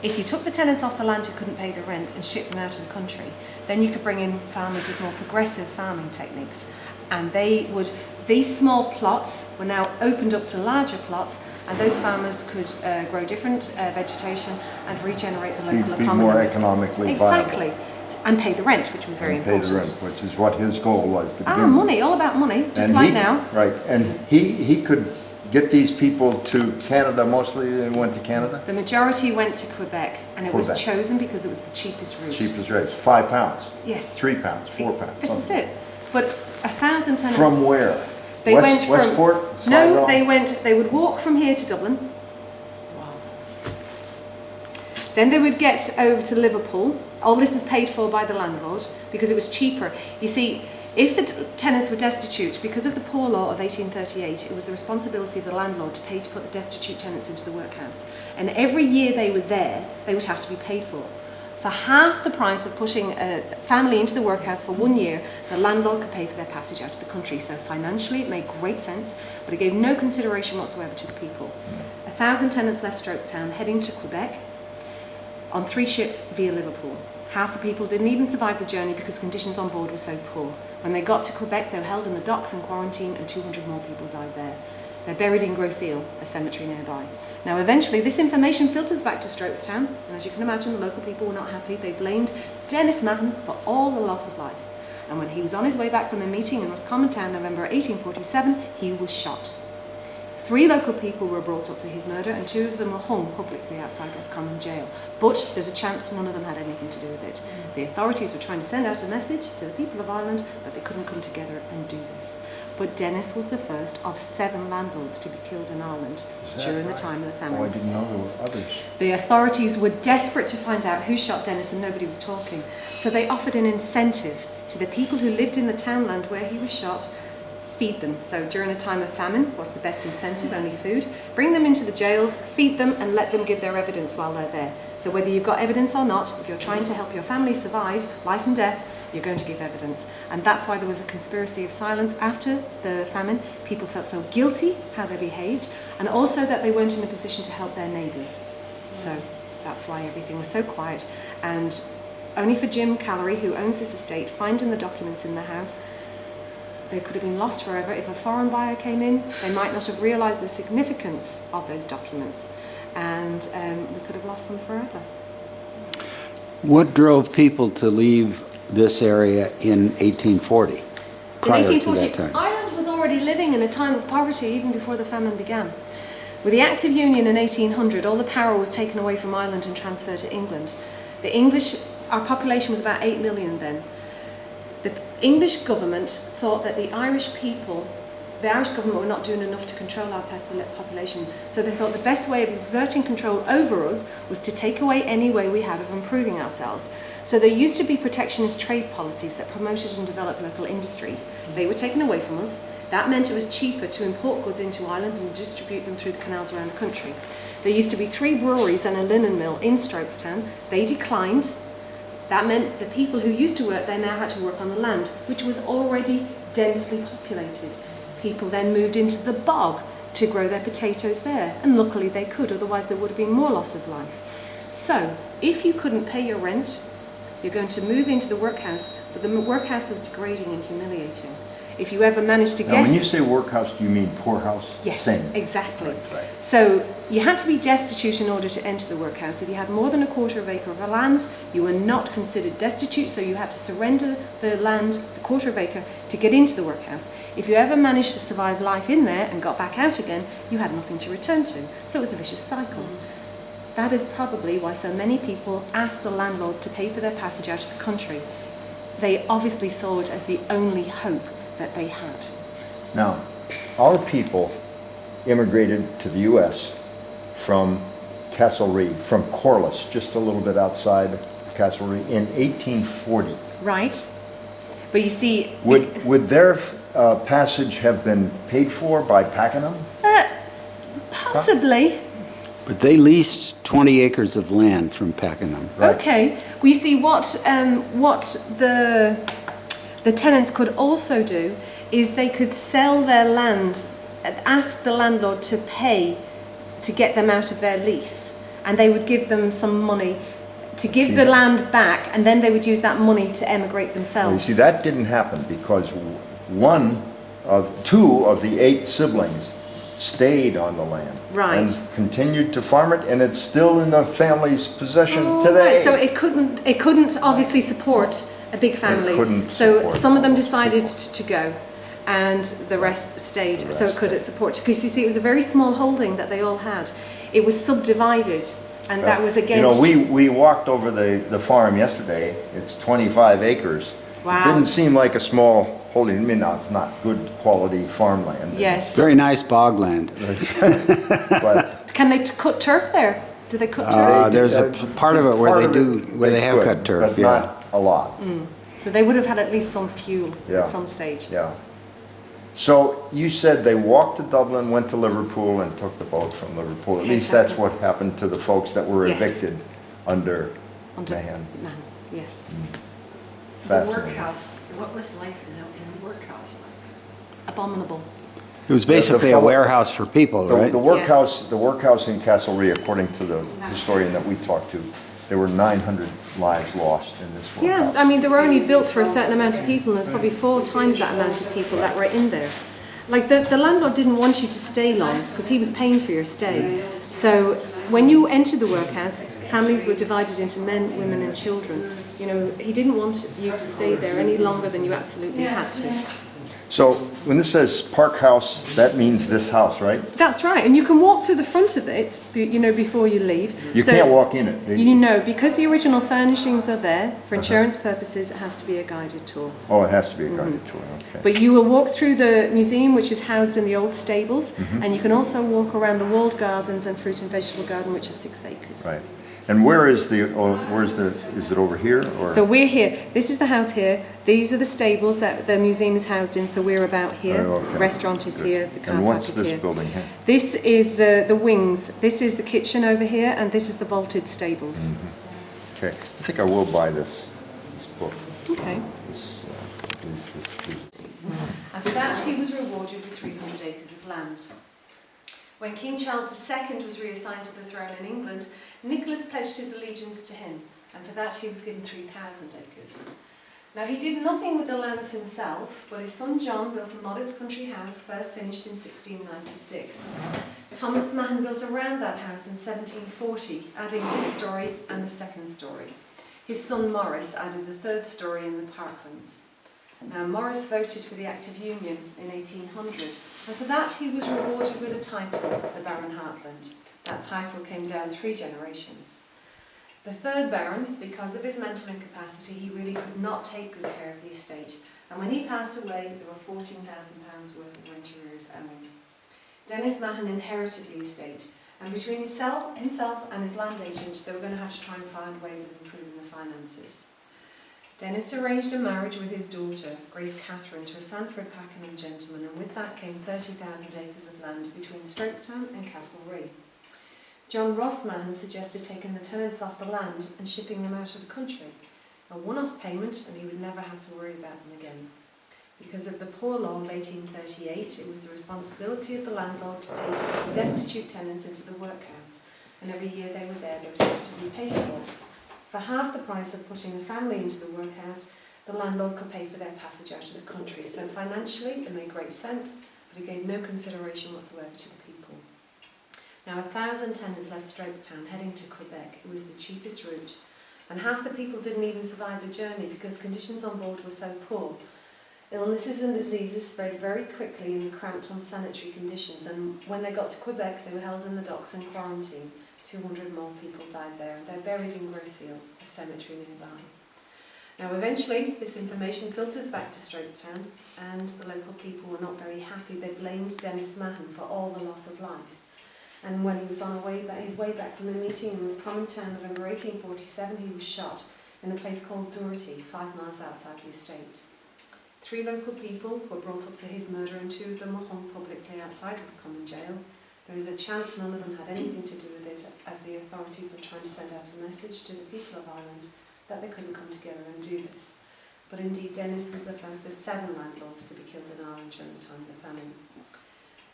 If you took the tenants off the land who couldn't pay the rent and shipped them out of the country, then you could bring in farmers with more progressive farming techniques. And these small plots were now opened up to larger plots, and those farmers could grow different vegetation and regenerate the local economy. Be more economically viable. Exactly. And pay the rent, which was very important. Pay the rent, which is what his goal was to begin with. Money, all about money, just like now. Right, and he could get these people to Canada, mostly they went to Canada? The majority went to Quebec, and it was chosen because it was the cheapest route. Cheapest rate, £5. Yes. £3, £4. This is it. But 1,000 tenants. From where? They went from Westport? Sligo? No, they would walk from here to Dublin. Wow. Then they would get over to Liverpool. All this was paid for by the landlord because it was cheaper. You see, if the tenants were destitute, because of the Poor Law of 1838, it was the responsibility of the landlord to pay to put the destitute tenants into the workhouse. And every year they were there, they would have to be paid for. For half the price of putting a family into the workhouse for 1 year, the landlord could pay for their passage out of the country. So financially it made great sense, but it gave no consideration whatsoever to the people. 1,000 tenants left Strokestown, heading to Quebec on 3 ships via Liverpool. Half the people didn't even survive the journey because conditions on board were so poor. When they got to Quebec, they were held in the docks and quarantined, and 200 more people died there. They're buried in Gros Isle, a cemetery nearby. Now, eventually, this information filters back to Strokestown, and as you can imagine, the local people were not happy. They blamed Dennis Mahon for all the loss of life. And when he was on his way back from the meeting in Roscommon Town, November 1847, he was shot. 3 local people were brought up for his murder, and 2 of them were hung publicly outside Roscommon Jail. But there's a chance none of them had anything to do with it. The authorities were trying to send out a message to the people of Ireland, but they couldn't come together and do this. But Dennis was the first of 7 landlords to be killed in Ireland during the time of the famine. Oh, I didn't know there were others. The authorities were desperate to find out who shot Dennis, and nobody was talking. So they offered an incentive to the people who lived in the townland where he was shot. Feed them. So during a time of famine, what's the best incentive? Only food. Bring them into the jails, feed them, and let them give their evidence while they're there. So whether you've got evidence or not, if you're trying to help your family survive life and death, you're going to give evidence. And that's why there was a conspiracy of silence after the famine. People felt so guilty how they behaved, and also that they weren't in a position to help their neighbours. So that's why everything was so quiet. And only for Jim Callery, who owns this estate, finding the documents in the house, they could have been lost forever. If a foreign buyer came in, they might not have realised the significance of those documents, and we could have lost them forever. What drove people to leave this area in 1840, prior to that time? Ireland was already living in a time of poverty even before the famine began. With the Act of Union in 1800, all the power was taken away from Ireland and transferred to England. Our population was about 8 million then. The English government thought that the Irish government were not doing enough to control our population, so they thought the best way of exerting control over us was to take away any way we had of improving ourselves. So there used to be protectionist trade policies that promoted and developed local industries. They were taken away from us. That meant it was cheaper to import goods into Ireland and distribute them through the canals around the country. There used to be 3 breweries and a linen mill in Strokestown. They declined. That meant the people who used to work there now had to work on the land, which was already densely populated. People then moved into the bog to grow their potatoes there, and luckily they could, otherwise there would have been more loss of life. So, if you couldn't pay your rent, you're going to move into the workhouse, but the workhouse was degrading and humiliating. If you ever managed to get... Now, when you say workhouse, do you mean poorhouse? Yes, Same. exactly. Right. So you had to be destitute in order to enter the workhouse. If you had more than a quarter of an acre of land, you were not considered destitute, so you had to surrender the land, the quarter of an acre, to get into the workhouse. If you ever managed to survive life in there and got back out again, you had nothing to return to. So it was a vicious cycle. That is probably why so many people asked the landlord to pay for their passage out of the country. They obviously saw it as the only hope that they had. Now, our people immigrated to the U.S. from Castlereagh, from Corliss, just a little bit outside Castlereagh, in 1840. Right. But you see... Would their passage have been paid for by Pakenham? Possibly. But they leased 20 acres of land from Pakenham. Right. Okay. We see what the tenants could also do is they could sell their land and ask the landlord to pay to get them out of their lease. and they would give them some money to give the land back, and then they would use that money to emigrate themselves. Well, you see, that didn't happen because two of the 8 siblings stayed on the land. Right. And continued to farm it, and it's still in the family's possession Oh, today. right. So it couldn't obviously support a big family. It couldn't so support some of them all decided people. to go, and the rest stayed. The So it rest could support, because you see, it was a very small holding that they all had. It was subdivided, and that was again. You know, we walked over the farm yesterday. It's 25 acres. Wow. It didn't seem like a small holding. I mean, now it's not good quality farmland. Yes. Very nice bogland. But Can they cut turf there? Do they cut turf? There's a part of it where they have could, cut turf, but yeah. not a lot. So they would have had at least some fuel Yeah. at some stage. Yeah. So you said they walked to Dublin, went to Liverpool, and took the boat from Liverpool. At least that's Exactly. what happened to the folks that were Yes. evicted under Under Mahan. Mahan, yes. The Fascinating. workhouse, what was life in a workhouse like? Abominable. It was basically a fellow- warehouse for people, right? The workhouse in Castlereagh, according to the historian that we talked to, there were 900 lives lost in this workhouse. Yeah, I mean, they were only built for a certain amount of people, and there's probably 4 times that amount of people that were in there. Like, the landlord didn't want you to stay long, because he was paying for your stay. So, when you entered the workhouse, families were divided into men, women and children. You know, he didn't want you to stay there any longer than you absolutely had to. So when this says Park House, that means this house, right? That's right, and you can walk to the front of it, you know, before you leave. You So- can't walk in it. You know, because the original furnishings are there, for insurance purposes, it has to be a guided tour. Oh, it has to be a guided tour, okay. But you will walk through the museum, which is housed in the old stables, Mm-hmm. and you can also walk around the walled gardens and fruit and vegetable garden, which is 6 acres. Right. And is it over here or? So we're here. This is the house here. These are the stables that the museum is housed in. So we're about here. Oh, okay. The restaurant is Good. here. The car And park what's is this here. building here? This is the wings. This is the kitchen over here, and this is the vaulted stables. Okay, I think I will buy this book. Okay. This. And for that he was rewarded with 300 acres of land. When King Charles II was reassigned to the throne in England, Nicholas pledged his allegiance to him, and for that he was given 3,000 acres. Now he did nothing with the lands himself, but his son John built a modest country house, first finished in 1696. Thomas Mahan built around that house in 1740, adding this story and the second story. His son Maurice added the third story in the parklands. Now Maurice voted for the Act of Union in 1800, and for that he was rewarded with a title, the Baron Hartland. That title came down 3 generations. The third Baron, because of his mental incapacity, he really could not take good care of the estate, and when he passed away there were £14,000 worth of rent arrears owing. Dennis Mahan inherited the estate, and between himself and his land agent they were going to have to try and find ways of improving the finances. Dennis arranged a marriage with his daughter, Grace Catherine, to a Sandford Pakenham gentleman, and with that came 30,000 acres of land between Strokestown and Castlereagh. John Ross Mahan suggested taking the tenants off the land and shipping them out of the country, a one-off payment, and he would never have to worry about them again. Because of the Poor Law of 1838, it was the responsibility of the landlord to pay destitute tenants into the workhouse, and every year they were there, they were to be paid for. For half the price of putting a family into the workhouse, the landlord could pay for their passage out of the country. So financially, it made great sense, but it gave no consideration whatsoever to the people. Now 1,000 tenants left Strokestown heading to Quebec. It was the cheapest route, and half the people didn't even survive the journey because conditions on board were so poor. Illnesses and diseases spread very quickly in the cramped, unsanitary conditions, and when they got to Quebec, they were held in the docks in quarantine. 200 more people died there, and they're buried in Groseal, a cemetery nearby. Now eventually, this information filters back to Strokestown, and the local people were not very happy. They blamed Dennis Mahan for all the loss of life. And when he was on his way back from the meeting in Roscommon November 1847, he was shot in a place called Doherty, 5 miles outside the estate. 3 local people were brought up for his murder, and 2 of them were hung publicly outside Roscommon jail. There is a chance none of them had anything to do with it, as the authorities were trying to send out a message to the people of Ireland that they couldn't come together and do this. But indeed, Dennis was the first of 7 landlords to be killed in Ireland during the time of the famine.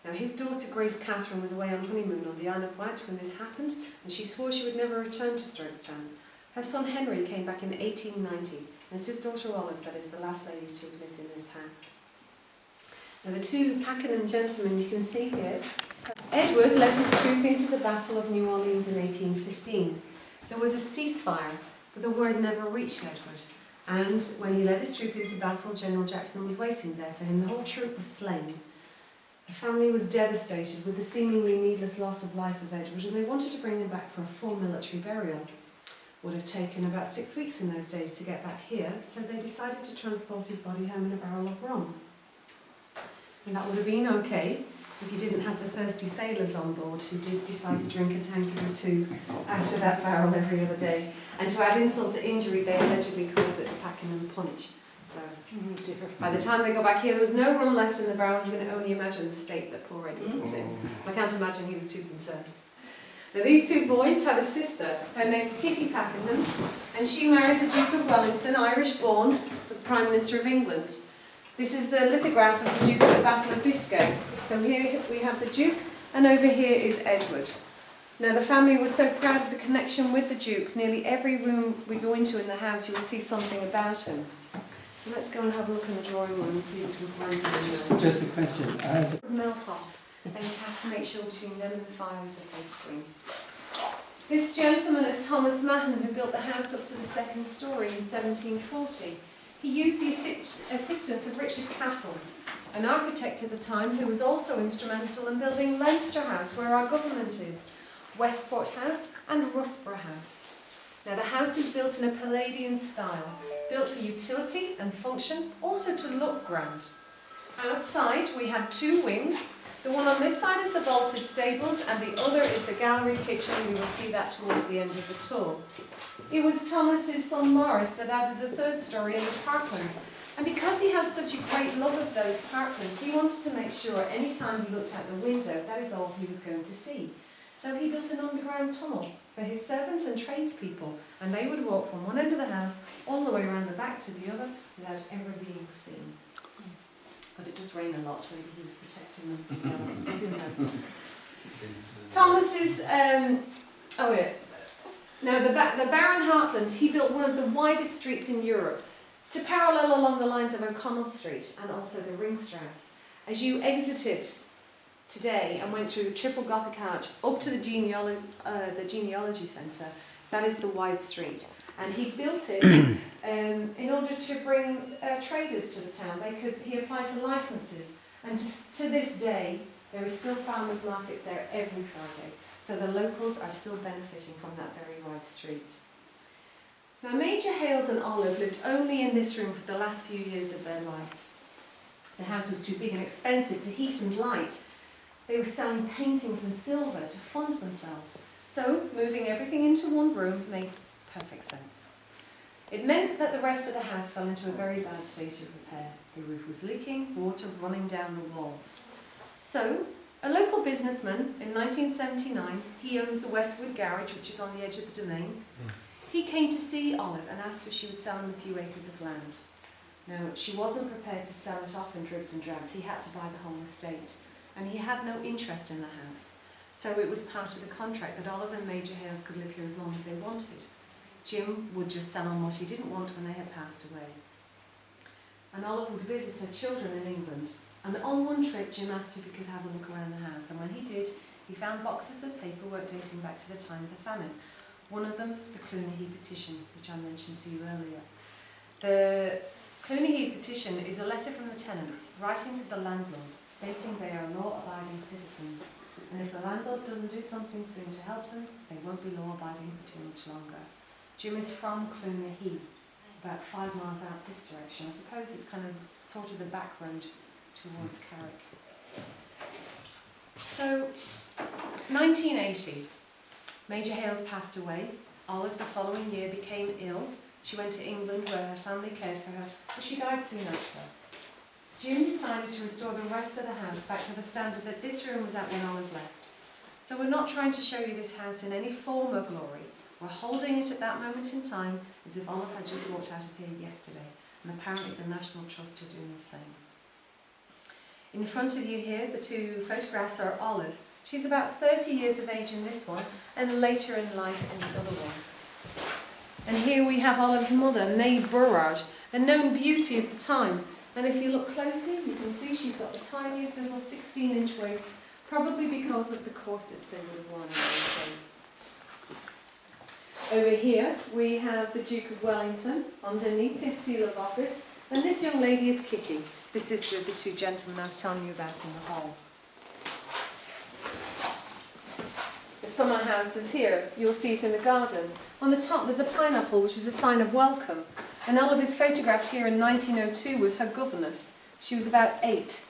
Now his daughter Grace Catherine was away on honeymoon on the Isle of Wight when this happened, and she swore she would never return to Strokestown. Her son Henry came back in 1890, and it's his daughter Olive that is the last lady to have lived in this house. Now the two Pakenham gentlemen you can see here, Edward led his troop into the Battle of New Orleans in 1815. There was a ceasefire, but the word never reached Edward. And when he led his troop into battle, General Jackson was waiting there for him. The whole troop was slain. The family was devastated with the seemingly needless loss of life of Edward, and they wanted to bring him back for a full military burial. Would have taken about 6 weeks in those days to get back here, so they decided to transport his body home in a barrel of rum. And that would have been okay if you didn't have the thirsty sailors on board who did decide to drink a tankard or two out of that barrel every other day. And to add insult to injury, they allegedly called it the Pakenham punch. So by the time they got back here, there was no rum left in the barrel. You can only imagine the state that poor Edward was in. I can't imagine he was too concerned. Now these two boys had a sister. Her name's Kitty Pakenham, and she married the Duke of Wellington, Irish-born, the Prime Minister of England. This is the lithograph of the Duke at the Battle of Biscay. So here we have the Duke, and over here is Edward. Now the family was so proud of the connection with the Duke, nearly every room we go into in the house you will see something about him. So let's go and have a look in the drawing room and see what we can find. Just a question. Melt off. They would have to make sure between them and the fire was that they screen. This gentleman is Thomas Mahon, who built the house up to the second story in 1740. He used the assistance of Richard Castles, an architect at the time who was also instrumental in building Leinster House, where our government is, Westport House and Rusborough House. Now the house is built in a Palladian style, built for utility and function, also to look grand. Outside we have two wings. The one on this side is the vaulted stables and the other is the gallery kitchen. We will see that towards the end of the tour. It was Thomas's son Morris that added the third story in the parklands, and because he had such a great love of those parklands, he wanted to make sure any time he looked out the window that is all he was going to see. So he built an underground tunnel for his servants and tradespeople, and they would walk from one end of the house all the way around the back to the other without ever being seen. But it does rain a lot, so maybe he was protecting them from the elements. Who knows? Thomas's, Now the Baron Hartland, he built one of the widest streets in Europe to parallel along the lines of O'Connell Street and also the Ringstrasse. As you exited today and went through the triple Gothic arch up to the genealogy centre, that is the wide street. And he built it in order to bring traders to the town. He applied for licences, and to this day there is still farmers' markets there every Friday. So the locals are still benefiting from that very wide street. Now Major Hales and Olive lived only in this room for the last few years of their life. The house was too big and expensive to heat and light. They were selling paintings and silver to fund themselves. So moving everything into one room made perfect sense. It meant that the rest of the house fell into a very bad state of repair. The roof was leaking, water running down the walls. So a local businessman in 1979, he owns the Westwood Garage, which is on the edge of the domain. He came to see Olive and asked if she would sell him a few acres of land. Now, she wasn't prepared to sell it off in dribs and drabs. He had to buy the whole estate, and he had no interest in the house. So it was part of the contract that Olive and Major Hales could live here as long as they wanted. Jim would just sell on what he didn't want when they had passed away. And Olive would visit her children in England. And on one trip, Jim asked if he could have a look around the house, and when he did, he found boxes of paperwork dating back to the time of the famine. One of them, the Clunihy petition, which I mentioned to you earlier. The Clunihy petition is a letter from the tenants writing to the landlord, stating they are law-abiding citizens, and if the landlord doesn't do something soon to help them, they won't be law-abiding for too much longer. Jim is from Clunihy, about 5 miles out this direction. I suppose it's kind of sort of the back road towards Carrick. So, 1980, Major Hales passed away. Olive the following year became ill. She went to England where her family cared for her, but she died soon after. Jim decided to restore the rest of the house back to the standard that this room was at when Olive left. So we're not trying to show you this house in any form or glory. We're holding it at that moment in time as if Olive had just walked out of here yesterday, and apparently the National Trust are doing the same. In front of you here, the two photographs are Olive. She's about 30 years of age in this one, and later in life in the other one. And here we have Olive's mother, May Burrard, a known beauty of the time. And if you look closely, you can see she's got the tiniest little 16-inch waist, probably because of the corsets they would have worn in those days. Over here, we have the Duke of Wellington, underneath his seal of office. And this young lady is Kitty, the sister of the two gentlemen I was telling you about in the hall. The summer house is here. You'll see it in the garden. On the top there's a pineapple, which is a sign of welcome. And Olive is photographed here in 1902 with her governess. She was about 8.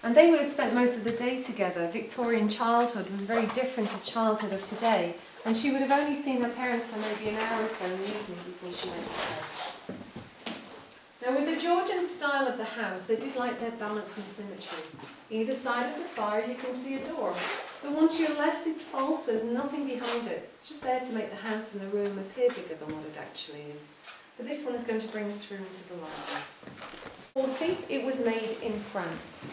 And they would have spent most of the day together. Victorian childhood was very different to childhood of today. And she would have only seen her parents for maybe an hour or so in the evening before she went to bed. Now, with the Georgian style of the house, they did like their balance and symmetry. Either side of the fire you can see a door. The one to your left is false, there's nothing behind it. It's just there to make the house and the room appear bigger than what it actually is. But this one is going to bring us through into the library. 40, it was made in France.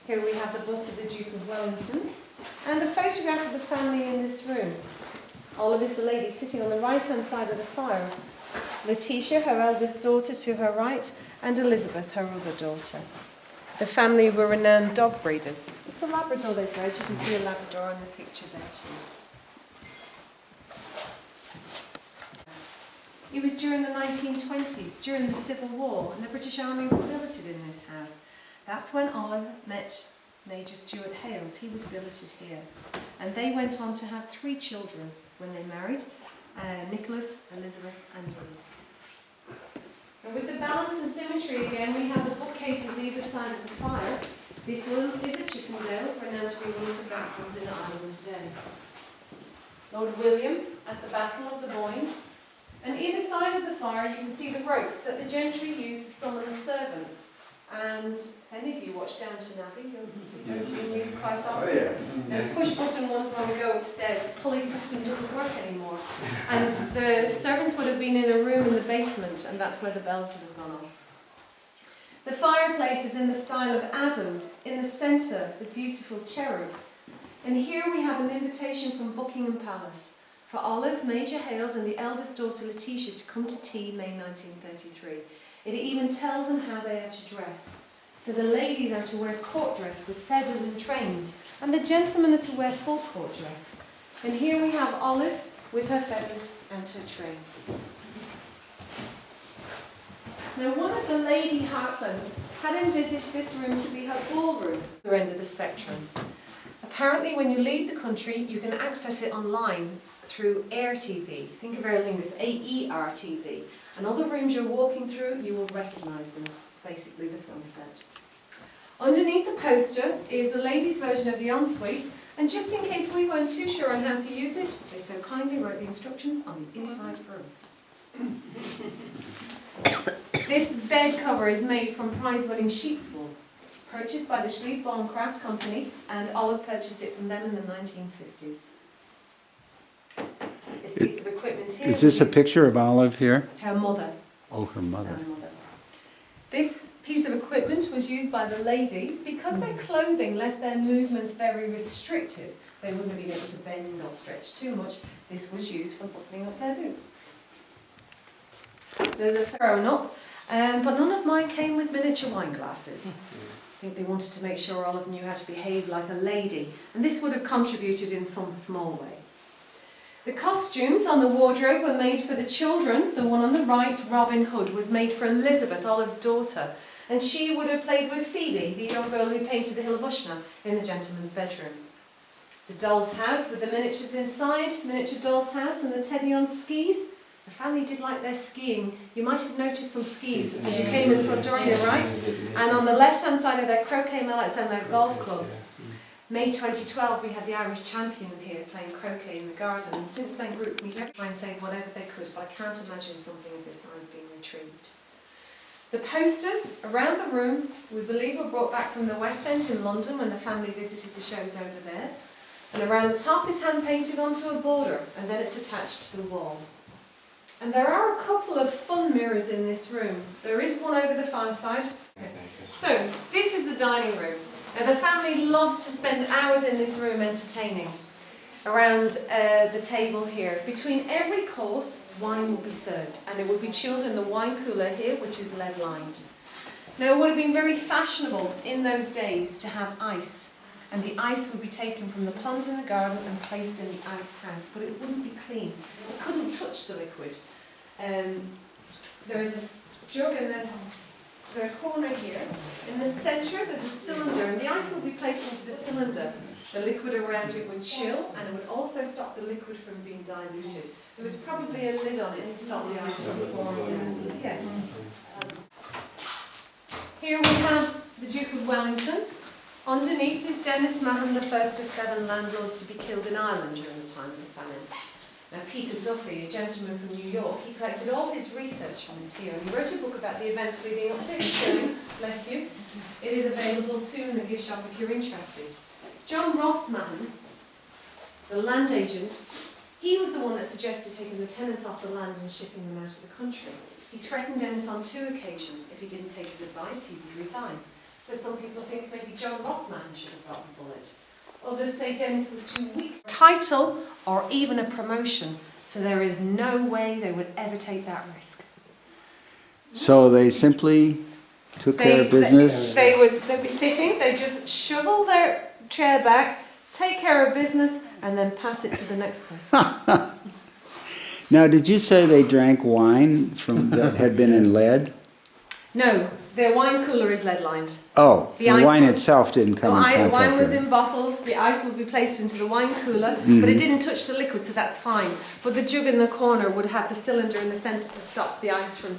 Here we have the bust of the Duke of Wellington and a photograph of the family in this room. Olive is the lady sitting on the right-hand side of the fire. Letitia, her eldest daughter, to her right, and Elizabeth, her other daughter. The family were renowned dog breeders. It's the Labrador they bred. You can see a Labrador in the picture there too. It was during the 1920s, during the Civil War, and the British Army was billeted in this house. That's when Olive met Major Stuart Hales. He was billeted here. And they went on to have 3 children when they married. Nicholas, Elizabeth and Elise. And with the balance and symmetry again, we have the bookcases either side of the fire. This one is a Chippendale, renowned to be one of the best ones in Ireland today. Lord William at the Battle of the Boyne. And either side of the fire you can see the ropes that the gentry used to summon the servants. And if any of you watch Downton Abbey, you'll see those being used quite often. Oh, yeah. There's push-button ones when we go upstairs. The pulley system doesn't work anymore. And the servants would have been in a room in the basement, and that's where the bells would have gone off. The fireplace is in the style of Adams. In the centre, the beautiful cherubs. And here we have an invitation from Buckingham Palace for Olive, Major Hales, and the eldest daughter Letitia to come to tea May 1933. It even tells them how they are to dress. So the ladies are to wear court dress with feathers and trains, and the gentlemen are to wear full court dress. And here we have Olive with her feathers and her train. Now, one of the Lady Hartlands had envisaged this room to be her ballroom, the other end of the spectrum. Apparently, when you leave the country, you can access it online through Air TV. Think of Aer Lingus, AER TV. And all the rooms you're walking through, you will recognise them. It's basically the film set. Underneath the poster is the ladies' version of the ensuite, and just in case we weren't too sure on how to use it, they so kindly wrote the instructions on the inside for us. This bed cover is made from prize-winning sheep's wool, purchased by the Schliebbaum Craft Company, and Olive purchased it from them in the 1950s. This piece of equipment here Is this a picture of Olive here? her mother. Oh, her mother. Her mother. This piece of equipment was used by the ladies because their clothing left their movements very restricted. They wouldn't have been able to bend or stretch too much. This was used for buttoning up their boots. There's a thrown up, but none of mine came with miniature wine glasses. I think they wanted to make sure Olive knew how to behave like a lady, and this would have contributed in some small way. The costumes on the wardrobe were made for the children. The one on the right, Robin Hood, was made for Elizabeth, Olive's daughter, and she would have played with Phoebe, the young girl who painted the Hill of Ushna, in the gentleman's bedroom. The doll's house with the miniatures inside, miniature doll's house, and the teddy on skis. The family did like their skiing. You might have noticed some skis as you came in the front door on your right, and on the left-hand side of their croquet mallets and their golf clubs. May 2012 we had the Irish champion here playing croquet in the garden, and since then groups meet every time saying whatever they could, but I can't imagine something of this size being retrieved. The posters around the room we believe were brought back from the West End in London when the family visited the shows over there, and around the top is hand painted onto a border and then it's attached to the wall. And there are a couple of fun mirrors in this room. There is one over the fireside. So this is the dining room. Now the family loved to spend hours in this room entertaining around the table here. Between every course, wine will be served, and it will be chilled in the wine cooler here, which is lead lined. Now it would have been very fashionable in those days to have ice, and the ice would be taken from the pond in the garden and placed in the ice house, but it wouldn't be clean. It couldn't touch the liquid. There is a jug in the corner here. In the centre there's a cylinder, and the ice will be placed into the cylinder. The liquid around it would chill, and it would also stop the liquid from being diluted. There was probably a lid on it to stop the ice from forming. Yeah. Here we have the Duke of Wellington. Underneath is Dennis Mahon, the first of 7 landlords to be killed in Ireland during the time of the famine. Now Peter Duffy, a gentleman from New York, he collected all his research from this here, and he wrote a book about the events leading up to his killing. Bless you. It is available too in the gift shop if you're interested. John Ross Mahon, the land agent, he was the one that suggested taking the tenants off the land and shipping them out of the country. He threatened Dennis on 2 occasions. If he didn't take his advice, he would resign. So some people think maybe John Ross Mahon should have got the bullet. Others say Dennis was too weak. Title or even a promotion, so there is no way they would ever take that risk. So they simply took care of business? They'd be sitting, they'd just shovel their chair back, take care of business, and then pass it to the next person. Now, did you say they drank wine that had been in lead? No, their wine cooler is lead lined. Oh, the wine was, itself didn't come in contact wine was with it. in bottles, the ice would be placed into the wine cooler, but it didn't touch the liquid, so that's fine. But the jug in the corner would have the cylinder in the centre to stop the ice from